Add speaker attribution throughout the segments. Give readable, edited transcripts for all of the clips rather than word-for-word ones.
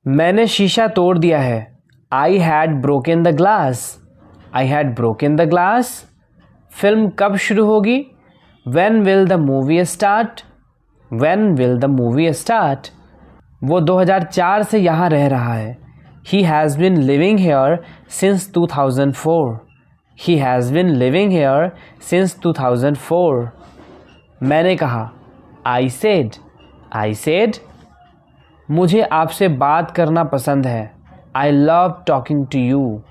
Speaker 1: मैंने शीशा तोड़ दिया है। I had broken the glass. I had broken the glass. Film कब शुरू होगी? When will the movie start? When will the movie start? वो 2004 से यहाँ रह रहा है। He has been living here since 2004. He has been living here since 2004. मैंने कहा I said. I said. मुझे आपसे बात करना पसंद है। I love talking to you.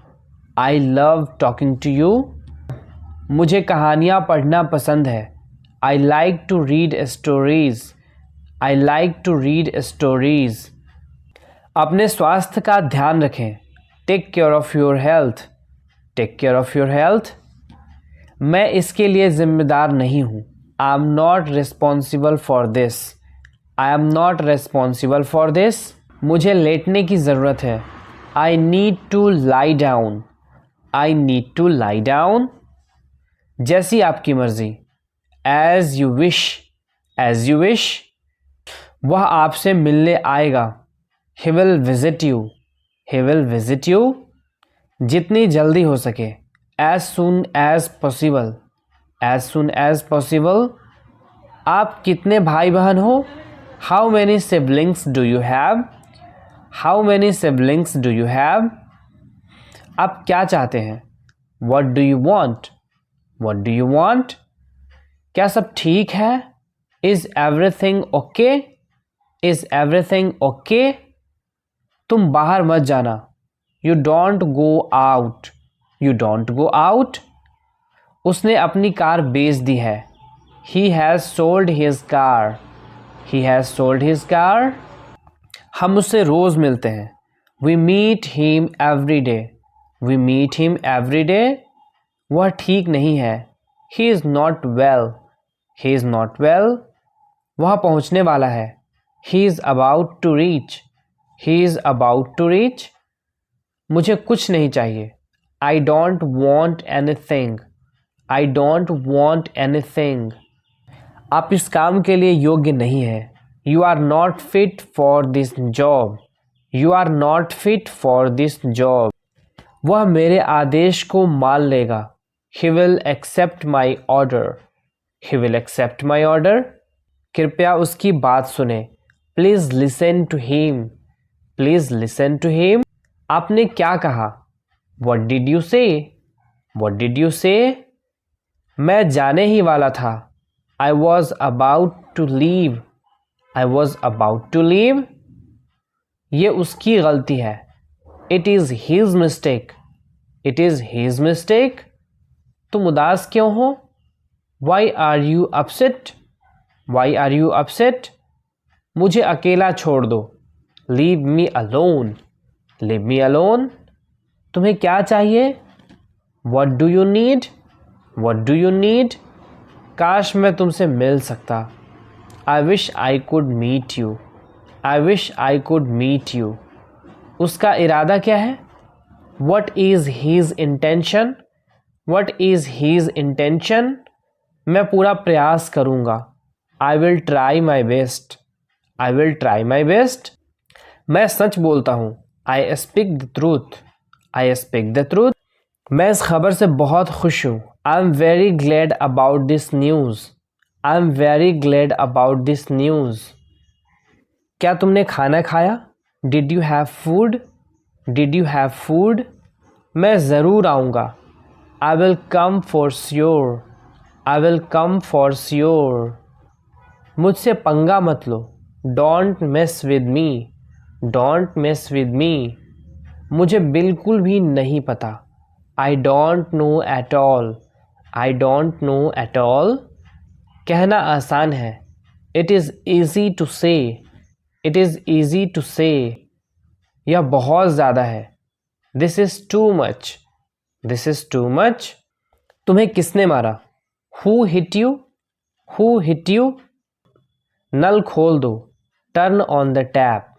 Speaker 1: I love talking to you. मुझे कहानियाँ पढ़ना पसंद है। I like to read stories. I like to read stories. अपने स्वास्थ्य का ध्यान रखें। Take care of your health. Take care of your health. मैं इसके लिए जिम्मेदार नहीं हूँ। I am not responsible for this. I am not responsible for this. मुझे लेटने की ज़रूरत है। I need to lie down. I need to lie down. जैसी आपकी मर्ज़ी। As you wish. As you wish. वह आपसे मिलने आएगा। He will visit you. He will visit you. जितनी जल्दी हो सके। As soon as possible. As soon as possible. आप कितने भाई बहन हो? How many siblings do you have? How many siblings do you have? आप क्या चाहते हैं? What do you want? What do you want? क्या सब ठीक है? Is everything okay? Is everything okay? तुम बाहर मत जाना। You don't go out. You don't go out. उसने अपनी कार बेच दी है। He has sold his car. He has sold his car. हम उससे रोज़ मिलते हैं। We meet him every day. We meet him every day. वह ठीक नहीं है। He is not well. He is not well. वह पहुँचने वाला है। He is about to reach. He is about to reach. मुझे कुछ नहीं चाहिए। I don't want anything. I don't want anything. आप इस काम के लिए योग्य नहीं हैं। You are not fit for this job. You are not fit for this job. वह मेरे आदेश को मान लेगा। He will accept my order. He will accept my order. कृपया उसकी बात सुने। Please listen to him. Please listen to him. आपने क्या कहा? What did you say? What did you say? मैं जाने ही वाला था। I was about to leave. I was about to leave. ये उसकी गलती है। It is his mistake. It is his mistake. तुम उदास क्यों हो? Why are you upset? Why are you upset? मुझे अकेला छोड़ दो। Leave me alone. Leave me alone. तुम्हें क्या चाहिए? What do you need? What do you need? काश मैं तुमसे मिल सकता। I wish I could meet you. I wish I could meet you. उसका इरादा क्या है? What is his intention? What is his intention? मैं पूरा प्रयास करूँगा। I will try my best. I will try my best. मैं सच बोलता हूँ। I speak the truth. I speak the truth. मैं इस खबर से बहुत खुश हूँ। I am very glad about this news. I am very glad about this news. क्या तुमने खाना खाया? Did you have food? Did you have food? मैं ज़रूर आऊँगा। I will come for sure. I will come for sure. मुझसे पंगा मत लो। Don't mess with me. Don't mess with me. मुझे बिल्कुल भी नहीं पता। I don't know at all. I don't know at all. कहना आसान है। It is easy to say. It is easy to say. यह बहुत ज़्यादा है। This is too much. This is too much. तुम्हें किसने मारा? Who hit you? Who hit you? नल खोल दो। Turn on the tap.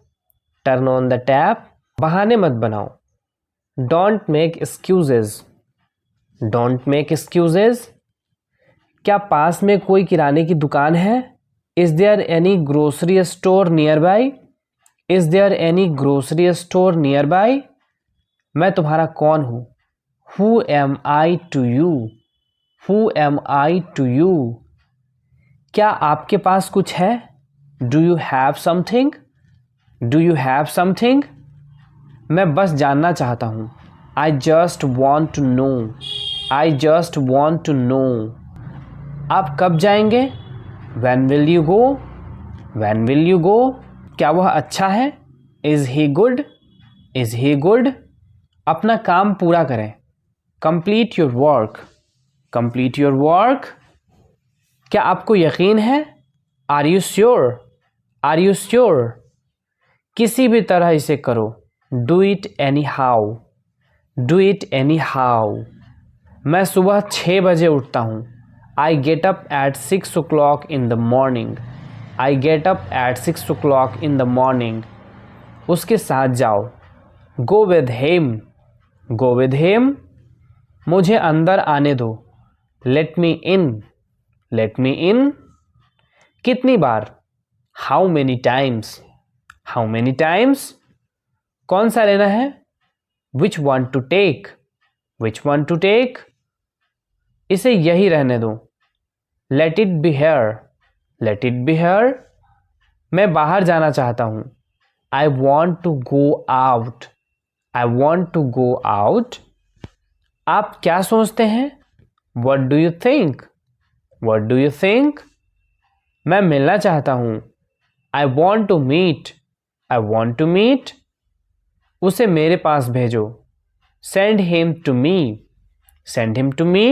Speaker 1: Turn on the tap. बहाने मत बनाओ। Don't make excuses. Don't make excuses. क्या पास में कोई किराने की दुकान है? Is there any grocery store nearby? Is there any grocery store nearby? मैं तुम्हारा कौन हूँ? Who am I to you? Who am I to you? क्या आपके पास कुछ है? Do you have something? Do you have something? मैं बस जानना चाहता हूँ। I just want to know. I just want to know. आप कब जाएंगे? When will you go? When will you go? क्या वह अच्छा है? Is he good? Is he good? अपना काम पूरा करें। Complete your work. Complete your work. क्या आपको यकीन है? Are you sure? Are you sure? किसी भी तरह इसे करो। Do it anyhow. Do it anyhow. मैं सुबह 6 बजे उठता हूँ। I get up at 6 o'clock in the morning. I get up at 6 o'clock in the morning. उसके साथ जाओ। Go with him. Go with him. मुझे अंदर आने दो। Let me in. Let me in. कितनी बार? How many times? How many times? कौन सा लेना है? Which one to take? Which one to take? इसे यही रहने दो। Let it be here. Let it be here. मैं बाहर जाना चाहता हूँ। I want to go out. I want to go out. आप क्या सोचते हैं? What do you think? What do you think? मैं मिलना चाहता हूँ। I want to meet. I want to meet. उसे मेरे पास भेजो। Send him to me. Send him to me.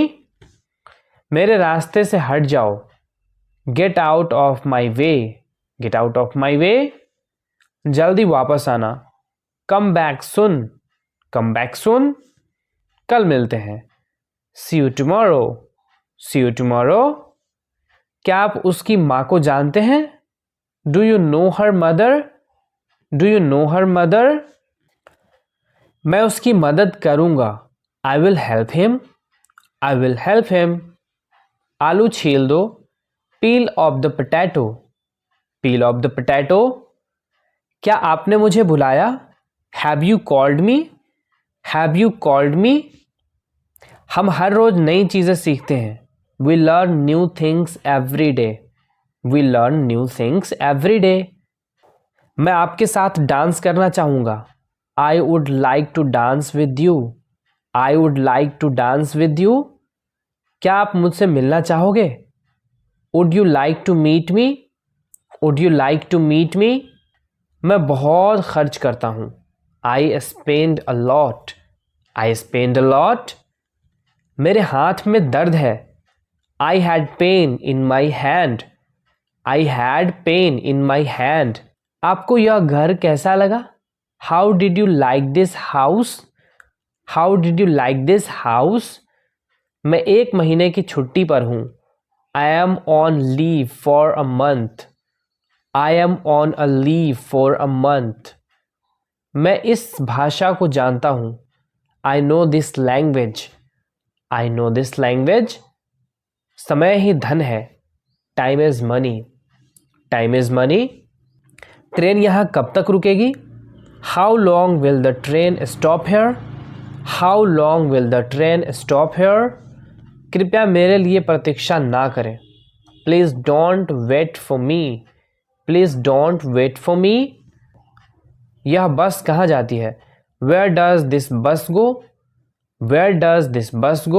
Speaker 1: मेरे रास्ते से हट जाओ। Get out of my way. Get out of my way. जल्दी वापस आना। Come back soon. Come back soon. कल मिलते हैं। See you tomorrow. See you tomorrow. क्या आप उसकी माँ को जानते हैं? Do you know her mother? Do you know her mother? मैं उसकी मदद करूँगा। I will help him. I will help him. आलू छील दो। Peel off the potato. Peel off the potato. क्या आपने मुझे बुलाया? Have you called me? Have you called me? हम हर रोज नई चीज़ें सीखते हैं। We learn new things every day. We learn new things every day. मैं आपके साथ डांस करना चाहूँगा। I would like to dance with you. I would like to dance with you. क्या आप मुझसे मिलना चाहोगे? Would you like to meet me? Would you like to meet me? मैं बहुत खर्च करता हूँ। I spend a lot. I spend a lot. मेरे हाथ में दर्द है। I had pain in my hand. I had pain in my hand. आपको यह घर कैसा लगा? How did you like this house? How did you like this house? मैं 1 महीने की छुट्टी पर हूँ। I am on leave for a month. I am on a leave for a month. मैं इस भाषा को जानता हूँ। I know this language. I know this language. समय ही धन है। Time is money. Time is money. Train यहाँ कब तक रुकेगी? How long will the train stop here? How long will the train stop here? कृपया मेरे लिए प्रतीक्षा ना करें। Please don't wait for me. Please don't wait for me. यह बस कहाँ जाती है? Where does this bus go? Where does this bus go?